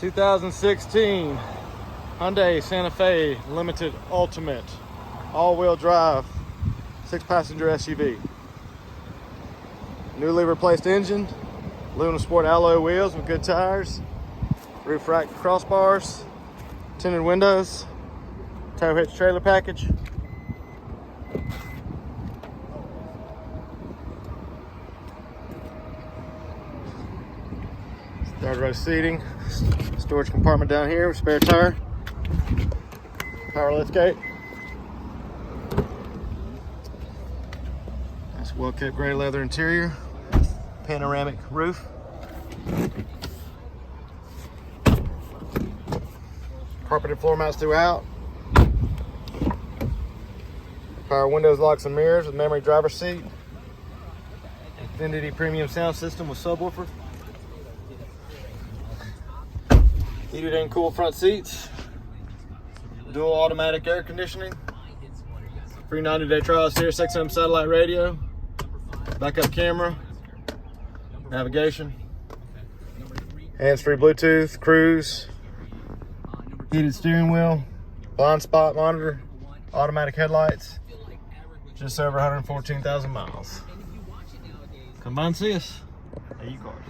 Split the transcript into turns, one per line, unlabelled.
2016 Hyundai Santa Fe Limited Ultimate all-wheel drive 6-passenger SUV. Newly replaced engine, aluminum sport alloy wheels with good tires, roof rack crossbars, tinted windows, tow hitch trailer package. Third row seating, storage compartment down here with spare tire, power lift gate. Nice well kept gray leather interior, panoramic roof. Carpeted floor mats throughout. Power windows, locks, and mirrors with memory driver's seat. Infinity premium sound system with subwoofer. Heated and cool front seats. Dual automatic air conditioning. Free 90-day trial, Sirius XM satellite radio. Backup camera. Navigation. Hands-free Bluetooth, cruise. Heated steering wheel. Blind spot monitor. Automatic headlights. Just over 114,000 miles. Come by and see us at U-Cars.